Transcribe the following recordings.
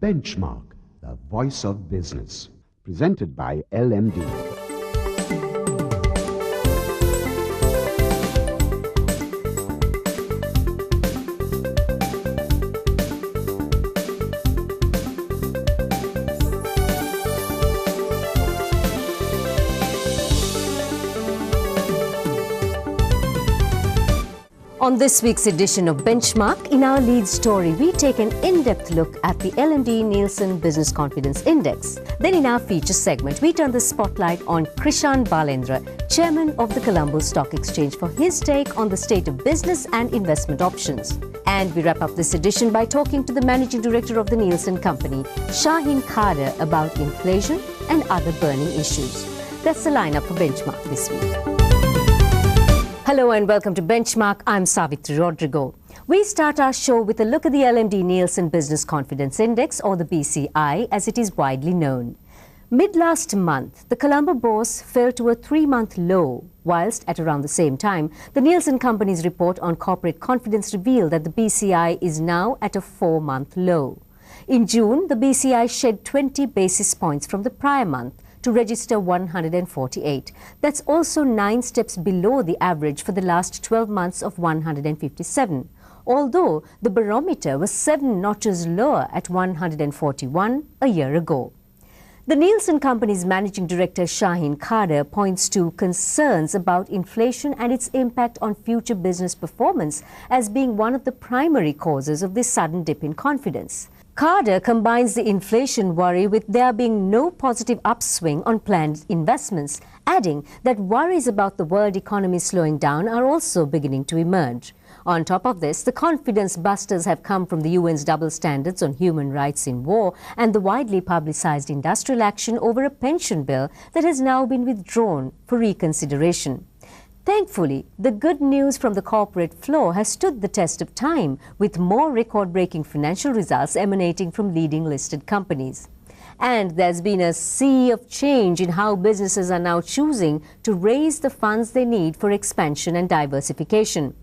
Benchmark, the voice of business. Presented by LMD. On this week's edition of Benchmark, in our lead story, we take an in-depth look at the L&D Nielsen Business Confidence Index. Then in our feature segment, we turn the spotlight on Krishan Balendra, Chairman of the Colombo Stock Exchange, for his take on the state of business and investment options. And we wrap up this edition by talking to the Managing Director of the Nielsen Company, Shaheen Khader, about inflation and other burning issues. That's the lineup for Benchmark this week. Hello and welcome to Benchmark. I'm Savitri Rodrigo. We start our show with a look at the LMD Nielsen Business Confidence Index, or the BCI, as it is widely known. Mid-last month, the Colombo Bourse fell to a 3-month low, whilst at around the same time, the Nielsen Company's report on corporate confidence revealed that the BCI is now at a 4-month low. In June, the BCI shed 20 basis points from the prior month to register 148. That's also 9 steps below the average for the last 12 months of 157, although the barometer was 7 notches lower at 141 a year ago. The Nielsen Company's Managing Director Shaheen Khader points to concerns about inflation and its impact on future business performance as being one of the primary causes of this sudden dip in confidence. Khader combines the inflation worry with there being no positive upswing on planned investments, adding that worries about the world economy slowing down are also beginning to emerge. On top of this, the confidence busters have come from the UN's double standards on human rights in war and the widely publicized industrial action over a pension bill that has now been withdrawn for reconsideration. Thankfully, the good news from the corporate floor has stood the test of time, with more record-breaking financial results emanating from leading listed companies. And there's been a sea of change in how businesses are now choosing to raise the funds they need for expansion and diversification.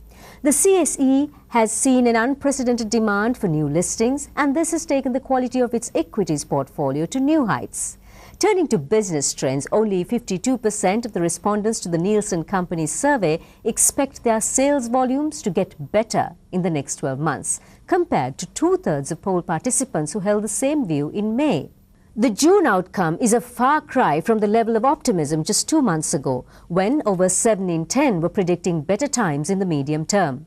The CSE has seen an unprecedented demand for new listings, and this has taken the quality of its equities portfolio to new heights. Turning to business trends, only 52% of the respondents to the Nielsen Company's survey expect their sales volumes to get better in the next 12 months, compared to 2/3 of poll participants who held the same view in May. The June outcome is a far cry from the level of optimism just 2 months ago, when over 7 in 10 were predicting better times in the medium term.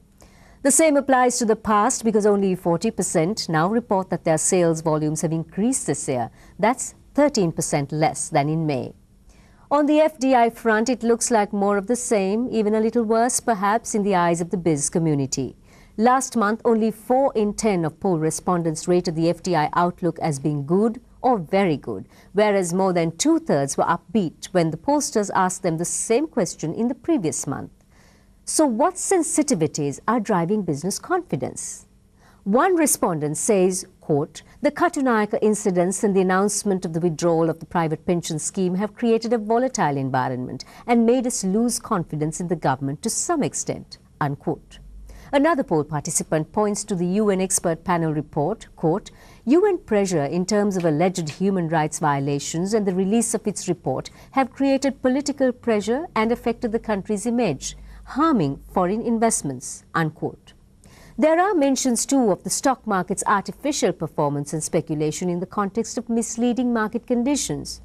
The same applies to the past, because only 40% now report that their sales volumes have increased this year. That's 13% less than in May. On the FDI front, it looks like more of the same, even a little worse perhaps in the eyes of the biz community. Last month, only 4 in 10 of poll respondents rated the FDI outlook as being good or very good, whereas more than 2/3 were upbeat when the pollsters asked them the same question in the previous month. So what sensitivities are driving business confidence? One respondent says, quote, "The Katunayaka incidents and the announcement of the withdrawal of the private pension scheme have created a volatile environment and made us lose confidence in the government to some extent," unquote. Another poll participant points to the UN expert panel report, quote, "UN pressure in terms of alleged human rights violations and the release of its report have created political pressure and affected the country's image, harming foreign investments," unquote. There are mentions too of the stock market's artificial performance and speculation in the context of misleading market conditions.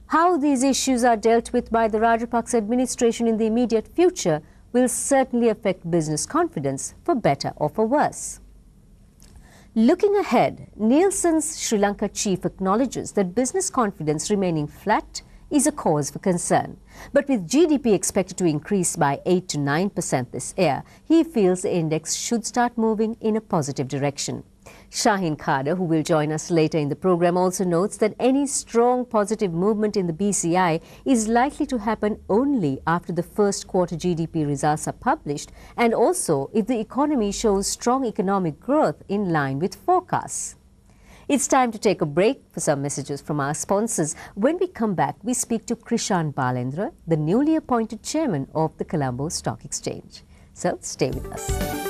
How these issues are dealt with by the Rajapaksa administration in the immediate future will certainly affect business confidence, for better or for worse. Looking ahead, Nielsen's Sri Lanka chief acknowledges that business confidence remaining flat is a cause for concern. But with GDP expected to increase by 8 to 9% this year, he feels the index should start moving in a positive direction. Shaheen Khader, who will join us later in the program, also notes that any strong positive movement in the BCI is likely to happen only after the first quarter GDP results are published, and also if the economy shows strong economic growth in line with forecasts. It's time to take a break for some messages from our sponsors. When we come back, we speak to Krishan Balendra, the newly appointed chairman of the Colombo Stock Exchange. So stay with us.